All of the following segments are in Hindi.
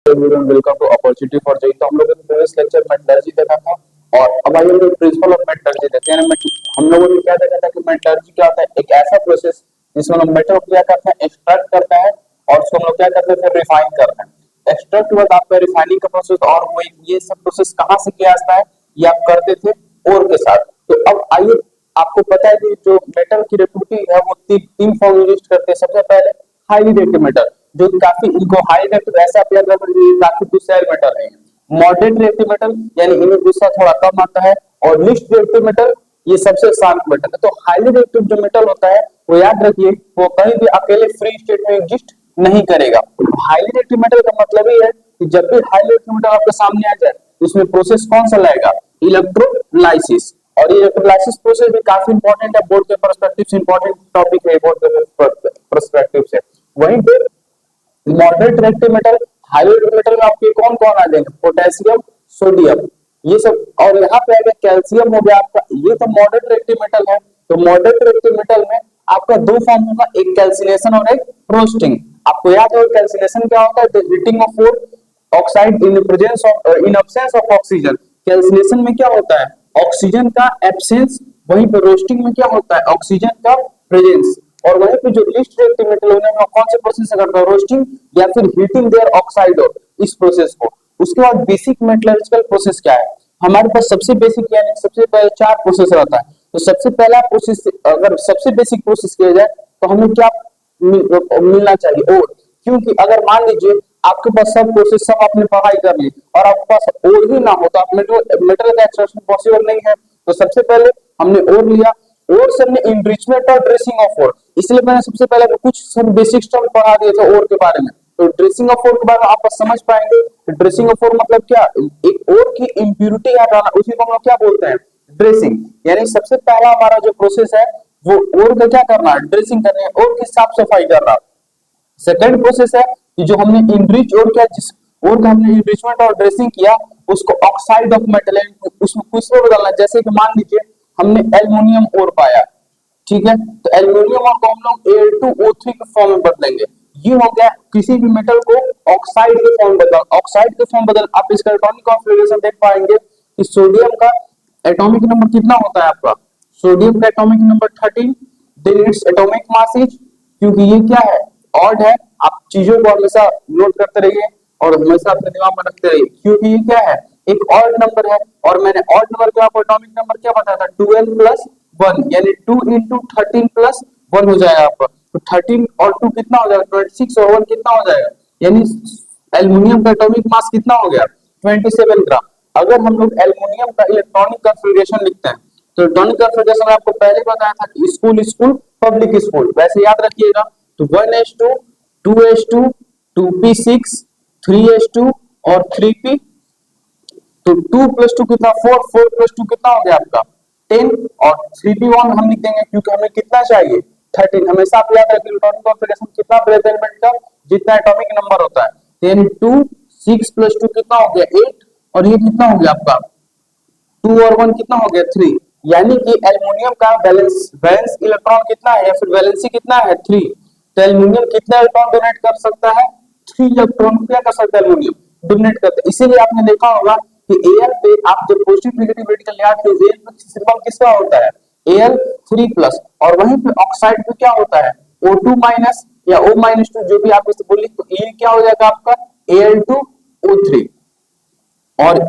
Welcome to opportunity for joining. तो हम लोगों ने प्रीवियस लेक्चर मेटलर्जी देखा था और अब आइए हम लोग प्रिंसिपल ऑफ मेटलर्जी देखते हैं। हम लोगों ने क्या देखा था कि मेटलर्जी क्या होता है, एक ऐसा प्रोसेस जिसमें हम मेटल को क्या करते हैं, एक्सट्रैक्ट करते हैं और उसको हम लोग क्या करते हैं, फिर रिफाइन करते हैं। एक्सट्रैक्ट हुआ आपका रिफाइनिंग का प्रोसेस और वो ये सब प्रोसेस कहाँ से किया जाता है, ये आप करते थे ओर के साथ। तो अब आइए, आपको पता है कि जो मेटल की रेपुटी है वो तीन फॉर्म यूज करते हैं। सबसे पहले हाईली रेक्टिव मेटल, जो काफी इनको हाई रेक्टिव ऐसा अपेयर करता है काफी गुस्सैल मेटल है। मॉडरेट रेक्टिव मेटल यानी इनमें गुस्सा थोड़ा कम आता है, और लिस्ट रेक्टिव मेटल ये सबसे शांत मेटल है। तो हाईली रेक्टिव जो मेटल होता है वो याद रखिए, वो कहीं भी अकेले फ्री स्टेट में एग्जिस्ट नहीं करेगा। हाईली रेक्टिव मेटल का मतलब ही है कि जब भी हाईली रेक्टिव मेटल आपके सामने आ जाए, उसमें प्रोसेस कौन सा लाएगा, इलेक्ट्रोलाइसिस। और ये इलेक्ट्रोलाइसिस प्रोसेस भी काफी इंपॉर्टेंट है, बोर्ड के पर्सपेक्टिव से इंपॉर्टेंट टॉपिक है बोर्ड के पर्सपेक्टिव से। वहीं पे moderate reactive metal, highly reactive metal में आपके कौन कौन आ जाएंगे, पोटेशियम, सोडियम, ये सब। और यहाँ पे आ गया कैल्शियम हो गया आपका, ये तो मॉडरेट रेक्टिव मेटल है। तो मॉडरेट रेक्टिव मेटल में आपका दो फॉर्म होगा, एक कैल्सिनेशन और एक रोस्टिंग। आपको याद होगा कैल्सिनेशन क्या होता है, heating of four oxide in presence of in absence of oxygen. Calcination में क्या होता है, ऑक्सीजन का एब्सेंस। वहीं पे रोस्टिंग में क्या होता है, ऑक्सीजन का प्रेजेंस। और वहीं पे जो लिस्ट रेक्टिव मेटल होने में कौन से प्रोसेस से करता है, रोस्टिंग या फिर हीटिंग देयर ऑक्साइड और इस प्रोसेस को। उसके बाद बेसिक मेटलर्जिकल प्रोसेस क्या है, हमारे पास सबसे बेसिक यानी सबसे पहले चार प्रोसेस रहता है। तो सबसे पहला प्रोसेस, अगर सबसे बेसिक प्रोसेस किया जाए तो हमें क्या मिलना चाहिए, और। क्योंकि अगर मान लीजिए आपके पास सब प्रोसेस सब आपने पढ़ाई कर ली और आपके पास और ही ना हो, तो आप मेटल का एक्सट्रैक्शन पॉसिबल नहीं है। तो सबसे पहले हमने और लिया, और से हमने इनरिचमेंट और ड्रेसिंग ऑफ और, इसलिए मैंने सबसे पहले कुछ सब बेसिक स्टफ पढ़ा दिए थे और के बारे में। तो ड्रेसिंग ऑफ और के बारे में आप समझ पाएंगे। ड्रेसिंग ऑफ और मतलब क्या, एक और की इंप्यूरिटी हटाना, उसी को हम लोग क्या बोलते हैं, ड्रेसिंग। यानी सबसे पहला हमारा जो प्रोसेस है वो और का क्या करना है, ड्रेसिंग करनी है, और की साफ सफाई करना। सेकंड प्रोसेस है कि जो हमने इनरिच और क्या, जिस और का हमने इनरिचमेंट और ड्रेसिंग किया, उसको ऑक्साइड ऑफ मेटल उसमें कुछ में बदलना। जैसे कि मान लीजिए हमने एल्युमिनियम और पाया, ठीक है, तो एल्युमिनियम और को हम लोग Al2O3 के फॉर्म में बदलेंगे। ये हो गया किसी भी मेटल को ऑक्साइड के फॉर्म में बदल, ऑक्साइड के फॉर्म बदल। आप इसका एटॉमिक कॉन्फ़िगरेशन देख पाएंगे कि सोडियम का एटॉमिक नंबर कितना होता है आपका, सोडियम का atomic number 13, then it's atomic mass is, क्योंकि ये क्या है, ऑड है। आप चीजों को हमेशा नोट करते रहिए और हमेशा अपने दिमाग में रखते रहिए, क्योंकि ये क्या है, एक ऑड नंबर है। और मैंने ऑड नंबर का आपको एटॉमिक नंबर क्या बताया था, 12 प्लस 1, यानी 2 इंटू 13 प्लस 1 हो जाएगा आपका। तो 13 और 2 कितना हो जाएगा, 26, और 1 कितना हो जाएगा, यानी एल्युमिनियम का एटॉमिक मास कितना हो गया, 27 ग्राम। अगर हम लोग एल्युमिनियम का इलेक्ट्रॉनिक कॉन्फ़िगरेशन लिखते हैं, तो इलेक्ट्रॉनिक कॉन्फ़िगरेशन आपको पहले बताया था कि स्कूल स्कूल पब्लिक स्कूल, वैसे याद रखिएगा। तो 1s2, 2s2, 2p6, 3s2 और 3p। तो 2 प्लस 2 कितना, 4, 4 प्लस 2 कितना हो गया आपका 10, और 3p1 हम लिख देंगे क्योंकि हमें कितना चाहिए, 13। हमेशा आप याद रखिए इलेक्ट्रॉनिक कॉन्फ़िगरेशन कितना प्रेजेंट एलिमेंट का जितना एटॉमिक नंबर होता है। यानी 2, 6 प्लस 2 कितना हो गया 8, और ये कितना हो गया आपका 2 और 1 कितना हो गया 3। यानी कि एल्युमिनियम का वैलेंस वैलेंस इलेक्ट्रॉन कितना है, या फिर वैलेंसी कितना है 3। तो एल्युमिनियम कितना इलेक्ट्रॉन डोनेट कर सकता है, 3 इलेक्ट्रॉन क्या कर सकता है, एल्युमिनियम डोनेट करता है। इसीलिए आपने देखा होगा कि Al पे आप जब पॉजिटिव नेगेटिव रेडिकल ले आते हैं, Al पे सिंबल किसका होता है, Al3+। और वहीं पे ऑक्साइड पे क्या होता है, O2- या O-2, जो भी आप इसे बोलिए। तो ये क्या हो जाएगा आपका Al2O3। और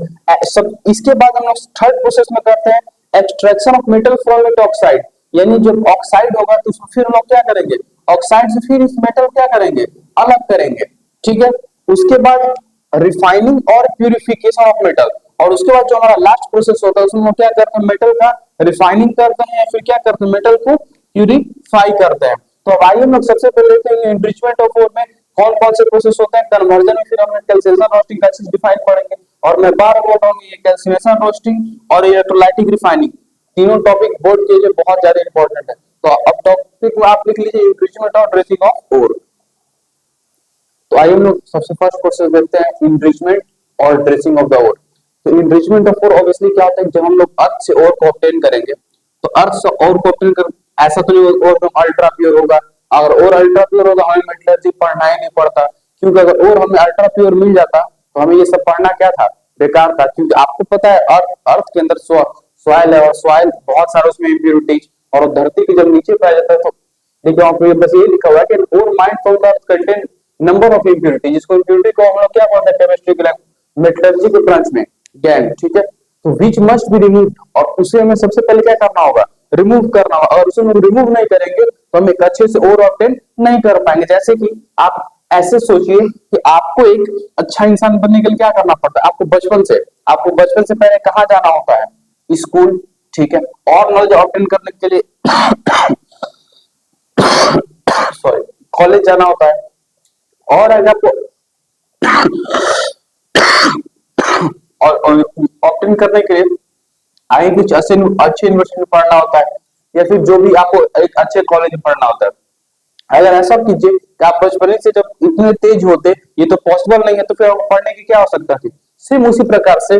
सब इसके बाद हम लोग थर्ड प्रोसेस में करते हैं extraction of metal from it oxide. यानी जब ऑक्साइड होगा तो उसमें फिर हम लोग क्या करेंगे, ऑक्साइड से फिर इस मेटल क्या करेंगे, अलग करेंगे, ठीक है। उसके बाद रिफाइनिंग और प्यूरिफिकेशन ऑफ मेटल। और उसके बाद जो हमारा लास्ट प्रोसेस होता है उसमें हम क्या करते हैं, मेटल का रिफाइनिंग करते हैं, या फिर क्या करते हैं, मेटल को प्यूरिफाई करते हैं। तो अब आइए हम लोग सबसे पहले देखते हैं एनरिचमेंट ऑफ ओर में कौन कौन से प्रोसेस होते हैं। कन्वर्जन में फिर हम कैल्सिनेशन रोस्टिंग का डिफाइन पढ़ेंगे, और मैं बार बोल रहा हूँ ये कैल्सिनेशन रोस्टिंग और इलेक्ट्रोलाइटिक रिफाइनिंग तीनों टॉपिक बोर्ड के लिए बहुत ज्यादा इंपॉर्टेंट है। तो अब टॉपिक आप लिख लीजिए एनरिचमेंट और ड्रेसिंग ऑफ ओर। तो आइए हम लोग सबसे फर्स्ट प्रोसेस देखते हैं इनरिचमेंट और ड्रेसिंग ऑफ द ओर। तो इनरिचमेंट ऑफ ओर ऑब्वियसली क्या होता है, जब हम लोग अर्थ से ओर को ऑब्टेन करेंगे, तो अर्थ से ओर को ऑब्टेन कर, ऐसा तो नहीं और अल्ट्रा प्योर होगा। अगर और अल्ट्रा प्योर होगा हमें मेटलर्जी पढ़ना ही नहीं पड़ता, क्योंकि अगर और हमें अल्ट्रा प्योर मिल जाता तो हमें ये सब पढ़ना क्या था, बेकार था। क्योंकि आपको पता है अर्थ के अंदर सॉइल है, और सॉइल बहुत सारा उसमें इम्प्यूरिटीज, और धरती के जब नीचे पाया जाता है तो देखिए वहां पे बस ये लिखा हुआ है कि और mind from the earth contain number of impurity, जिसको इम्प्यूरिटी को हम लोग क्या बोलते हैं केमिस्ट्री के मेटलर्जी के ब्रांच में गैन, ठीक है। तो विच मस्ट बी रिमूव्ड, और उसे हमें सबसे पहले क्या करना होगा, रिमूव करना होगा। और उसे हम रिमूव नहीं करेंगे तो हम एक अच्छे से और ऑब्टेन नहीं कर पाएंगे। जैसे कि आप ऐसे सोचिए कि आपको एक अच्छा इंसान बनने के लिए क्या करना पड़ता है, आपको बचपन से पहले कहाँ जाना होता है, स्कूल, ठीक है। और नॉलेज ऑब्टेन करने के लिए सॉरी कॉलेज जाना होता है। और अगर आपको और ऑप्टेन करने के लिए आगे कुछ अच्छे अच्छे यूनिवर्सिटी में पढ़ना होता है, या फिर जो भी आपको एक अच्छे कॉलेज में पढ़ना होता है। अगर ऐसा कीजिए कि आप बचपन से जब इतने तेज होते, ये तो पॉसिबल नहीं है, तो फिर आपको पढ़ने की क्या आवश्यकता थी। सेम उसी प्रकार से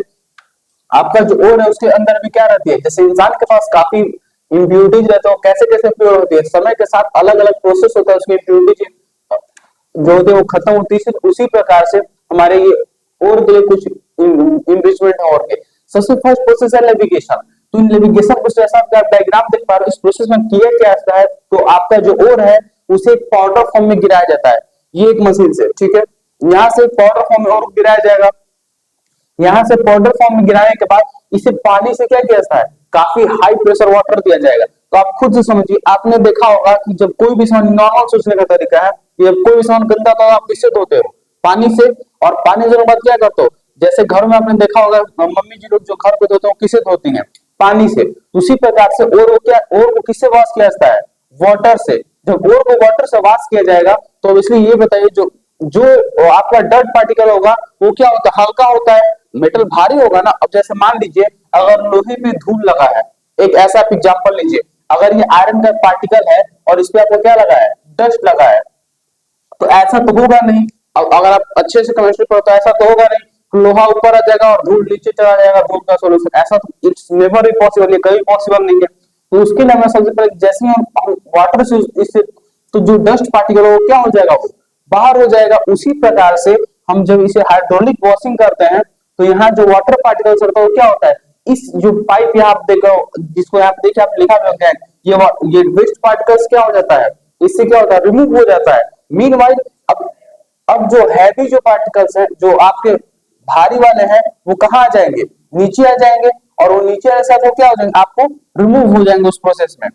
आपका जो ओर है उसके अंदर भी क्या रहती है, जैसे इंसान के पास काफी इम्प्यूरिटीज रहते हैं, कैसे कैसे प्योर होती है, समय के साथ अलग अलग प्रोसेस होता है उसकी इम्प्यूरिटीज जो होते हैं वो खत्म होती है। उसी प्रकार से हमारे ये और के लिए कुछ इनरिचमेंट और के सबसे फर्स्ट प्रोसेस है नेविगेशन। तो नेविगेशन प्रोसेस ऐसा आप डायग्राम देख पा रहे हो, इस प्रोसेस में किया क्या है, तो आपका जो ओर है उसे एक पाउडर फॉर्म में गिराया जाता है, ये एक मशीन से, ठीक है। यहाँ से पाउडर फॉर्म में और गिराया जाएगा, यहाँ से पाउडर फॉर्म में गिराने के बाद इसे पानी से क्या किया जाता है, काफी हाई प्रेशर वाटर दिया जाएगा। तो आप खुद से समझिए, आपने देखा होगा कि जब कोई भी सामान, नॉर्मल सोचने का तरीका है कि जब कोई भी सामान गंदा तो आप किससे धोते हो, पानी से। और पानी धोने के बाद क्या करते हो, जैसे घर में आपने देखा होगा मम्मी जी लोग जो घर पे धोते हो किससे धोती हैं, पानी से। उसी प्रकार से और वो क्या, और को किससे वॉश किया जाता है, वाटर से। जब और को वाटर से वॉश किया जाएगा तो इसलिए ये बताइए जो जो आपका डर्ट पार्टिकल होगा वो क्या होता है, हल्का होता है, मेटल भारी होगा ना। अब जैसे मान लीजिए अगर लोहे पे धूल लगा है, एक ऐसा एग्जांपल लीजिए, अगर ये आयरन का पार्टिकल है और इस पे आपको क्या लगा है, डस्ट लगा है, तो ऐसा तो होगा नहीं। अब अगर आप अच्छे से केमिस्ट्री पढ़ते हो ऐसा तो होगा नहीं, तो लोहा ऊपर आ जाएगा और धूल नीचे चला जाएगा, धूल का सोल्यूशन, ऐसा तो इट्स नेवर भी पॉसिबल, ये कभी पॉसिबल नहीं है। तो उसके लिए हमें सबसे पहले जैसे ही हम वाटर से इससे, तो जो डस्ट पार्टिकल है वो क्या हो जाएगा, वो बाहर हो जाएगा। उसी प्रकार से हम जब इसे हाइड्रोलिक वॉशिंग करते हैं तो यहाँ जो वाटर पार्टिकल्स होता है वो क्या होता है, इस जो पाइप यहाँ आप देखो, जिसको आप देखिए आप लिखा हुआ है, ये वेस्ट पार्टिकल्स क्या हो जाता है, इससे क्या होता है, रिमूव हो जाता है। मीनवाइल अब जो हैवी जो पार्टिकल्स हैं जो आपके भारी वाले हैं वो कहाँ आ जाएंगे, नीचे आ जाएंगे, और वो नीचे आने के साथ वो क्या हो जाएंगे, आपको रिमूव हो जाएंगे उस प्रोसेस में।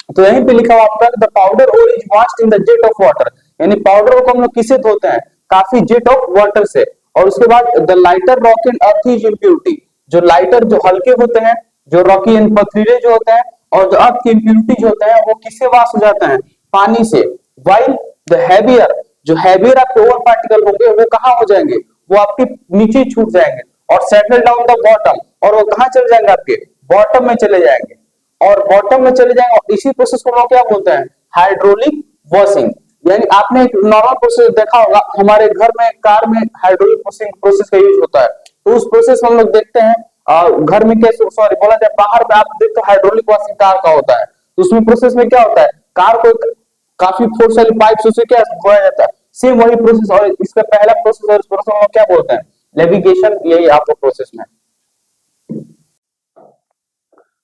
तो यहीं पे लिखा हुआ आपका the powder ore is washed in the jet of water, यानी पाउडर को हम लोग किससे धोते हैं, काफी जेट ऑफ वाटर से। और उसके बाद the lighter rock and earth is impurity, जो लाइटर जो हल्के होते हैं, जो रॉकी एंड पथरीले जो होते हैं, और जो अर्थ की इम्प्यूरिटी जो होते हैं वो किससे वॉश हो जाते हैं, पानी से। वाइल द हैवियर, जो हैवियर आपके ओवर पार्टिकल होंगे वो कहाँ हो जाएंगे, वो आपके नीचे छूट जाएंगे और सेटल डाउन द बॉटम, और वो कहाँ चले जाएंगे, आपके बॉटम में चले जाएंगे, और बॉटम में चले जाएंगे। और इसी प्रोसेस को हम लोग क्या बोलते हैं, हाइड्रोलिक वॉशिंग। यानी आपने एक नॉर्मल प्रोसेस देखा होगा, हमारे घर में कार में हाइड्रोलिक वॉशिंग प्रोसेस का यूज होता है। तो उस प्रोसेस में हम लोग देखते हैं घर में कैसे, सॉरी बोला जाए बाहर में आप देखते हो हाइड्रोलिक वॉशिंग कार का होता है। तो उसमें प्रोसेस में क्या होता है, कार को काफी फोर्स वाली पाइप से क्या धोया जाता है, सेम वही प्रोसेस। और इसका पहला प्रोसेस और इस प्रोसेस को क्या बोलते हैं, नेविगेशन, यही आपको प्रोसेस में।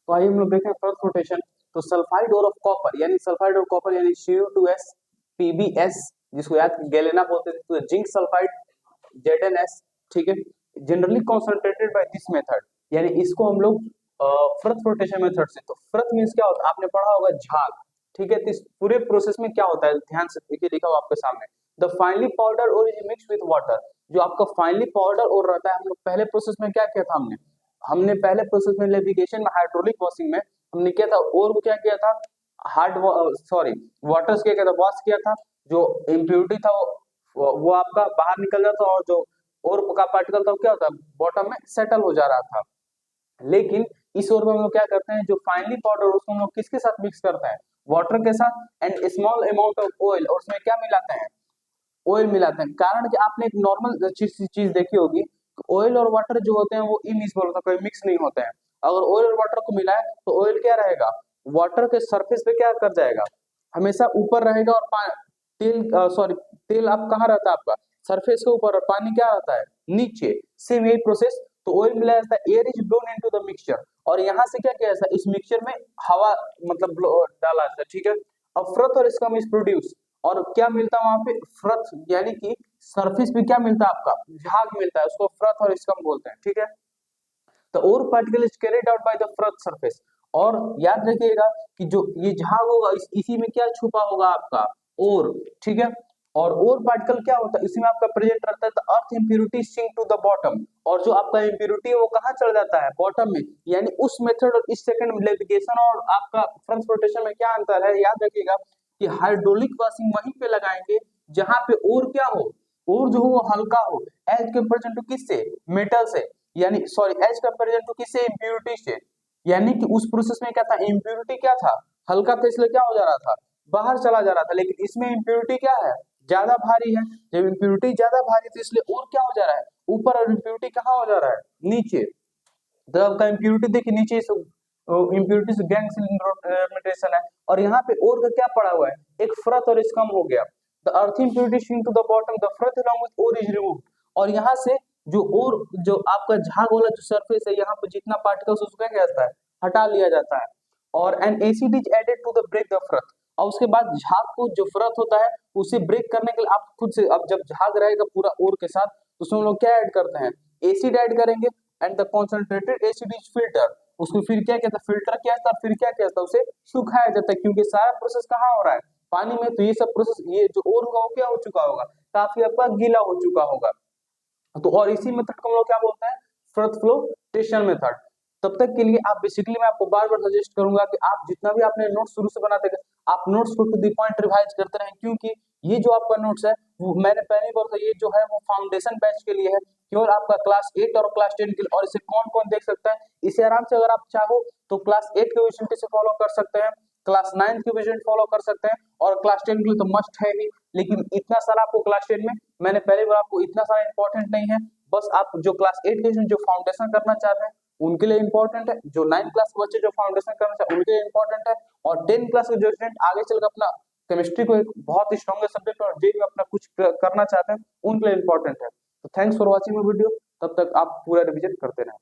तो आइए हम लोग देखें फर्स्ट रोटेशन। तो सल्फाइड और ऑफ कॉपर, यानी सल्फाइड और कॉपर यानी Cu2s PbS, जिसको याद गैलेना बोलते थे, तो जिंक सल्फाइड ZnS, ठीक है। Generally concentrated by this method, यानी इसको हम लोग फ्रथ रोटेशन मेथड से। तो फ्रथ मींस क्या होता है, आपने पढ़ा होगा झाग, ठीक है। तो इस पूरे प्रोसेस में क्या होता है, ध्यान से देखिए, लिखा हुआ आपके सामने, द फाइनली पाउडर और इज मिक्स विद वाटर। जो आपका फाइनली पाउडर और रहता है, हम लोग पहले प्रोसेस में क्या किया था, हमने पहले प्रोसेस में नेविगेशन में हाइड्रोलिक वॉशिंग में हमने किया था, और वो क्या किया था, हार्ड सॉरी वाटर से क्या किया था, वॉश किया था। जो इम्प्योरिटी था वो आपका बाहर निकल जाता था, और जो और का पार्टिकल था वो क्या होता है, बॉटम में सेटल हो जा रहा था। लेकिन इस ओर में हम लोग क्या करते हैं, जो फाइनली पाउडर उसको हम लोग किसके साथ मिक्स करते हैं, वाटर के साथ, and small amount of oil, और उसमें क्या मिलाते हैं, ऑयल मिलाते हैं। कारण कि आपने एक नॉर्मल चीज देखी होगी, ऑयल और वाटर जो होते हैं वो इमिक्सबल होता है, कोई मिक्स नहीं होते हैं। अगर ऑयल और वाटर को मिलाए तो ऑयल क्या रहेगा, वाटर के सरफेस पे क्या कर जाएगा, हमेशा ऊपर रहेगा, और तेल सॉरी तेल आप कहाँ रहता है आपका सरफेस के ऊपर और पानी क्या रहता है नीचे। सेम यही प्रोसेस। तो ऑयल मिलाया जाता है, air is blown into the mixture, और यहाँ से क्या किया जाता है इस मिक्सचर में हवा मतलब डाला जाता है, ठीक है। अब फ्रथ और स्कम इज प्रोड्यूस, और क्या मिलता है वहां पे फ्रथ यानी कि सरफेस पे क्या मिलता है आपका झाग मिलता है, उसको फ्रथ और स्कम बोलते हैं, ठीक है। The ore particle is carried out by the froth surface, और याद रखिएगा कि जो ये झाग होगा इसी में क्या छुपा होगा आपका ओर, ठीक है। और ओर पार्टिकल क्या होता है इसमें आपका प्रेजेंट रहता है the earth impurity sink to the bottom, और जो आपका इम्प्यूरिटी है वो कहाँ चल जाता है बॉटम में, यानी उस मेथड और इस सेकंड नेविगेशन और आपका ट्रांसपोर्टेशन में क्या अंतर है याद रखिएगा कि हाइड्रोलिक वाशिंग वहीं पे लगाएंगे जहां पे ओर क्या हो, ओर जो हो वो हल्का हो एज कंपेरिजन टू किससे मेटल से, यानी सॉरी एज कंपेरिजन टू किससे इम्प्यूरिटी से, यानी कि उस प्रोसेस में क्या था इम्प्यूरिटी क्या था हल्का था इसलिए क्या हो जा रहा था बाहर चला जा रहा था, लेकिन इसमें इम्प्यूरिटी क्या है ज्यादा भारी है। जब इम्प्यूरिटी ज्यादा भारी तो इसलिए और क्या हो जा रहा है ऊपर, और इम्प्यूरिटी कहाँ हो जा रहा है नीचे। तो आपका इम्प्यूरिटी देखिए नीचे इम्प्यूरिटी से गैंग सिलिंड्रेशन है, और यहाँ पे और का क्या पड़ा हुआ है एक फ्रथ और स्कम हो गया। The earth impurity sink to the bottom the froth along with ore is removed, और यहाँ से जो और जो आपका झाग वाला जो सरफेस है यहाँ पे जितना पार्टिकल्स उसका क्या जाता है हटा लिया जाता है, और an acid is added to the break the froth, और उसके बाद झाग को जो फ्रथ होता है उसे ब्रेक करने के लिए आप खुद से अब जब झाग रहेगा पूरा ओर के साथ तो उसमें हम लोग क्या ऐड करते हैं एसिड ऐड करेंगे, and the concentrated acid is filter, उसको फिर क्या कहता है फिल्टर किया जाता है, फिर क्या कहता है उसे सुखाया जाता है, क्योंकि सारा प्रोसेस कहाँ हो रहा है पानी में, तो ये सब प्रोसेस ये जो और होगा वो क्या हो चुका होगा काफी आपका गीला हो चुका होगा। तो और इसी मेथड को हम लोग क्या बोलते हैं फ्रथ फ्लोटेशन मेथड। तब तक के लिए आप बेसिकली मैं आपको बार बार सजेस्ट करूंगा कि आप जितना भी आपने नोट्स शुरू से बनाते गए आप नोट्स को टू द पॉइंट रिवाइज करते रहें, क्योंकि ये जो आपका नोट्स है वो मैंने पहली बार से ये जो है वो फाउंडेशन बैच के लिए है, केवल आपका क्लास 8 और क्लास 10 के लिए, और इसे कौन कौन देख सकता है इसे आराम से अगर आप चाहो तो क्लास 8 के विषय से फॉलो कर सकते हैं, क्लास 9 के विजन फॉलो कर सकते हैं, और क्लास 10 के लिए तो मस्ट है ही, लेकिन इतना सारा आपको क्लास 10 में मैंने पहले बार आपको इतना सारा इंपॉर्टेंट नहीं है, बस आप जो क्लास 8 के जो फाउंडेशन करना चाहते हैं उनके लिए इंपॉर्टेंट है, जो 9 क्लास के बच्चे जो फाउंडेशन करना चाहते हैं उनके लिए इंपॉर्टेंट है, और 10 क्लास के जो स्टूडेंट आगे चलकर अपना केमिस्ट्री को एक बहुत ही स्ट्रॉन्ग सब्जेक्ट और जे में अपना कुछ करना चाहते हैं उनके लिए इंपॉर्टेंट है। तो thanks for watching my video, तब तक आप पूरा रिवीजन करते रहें।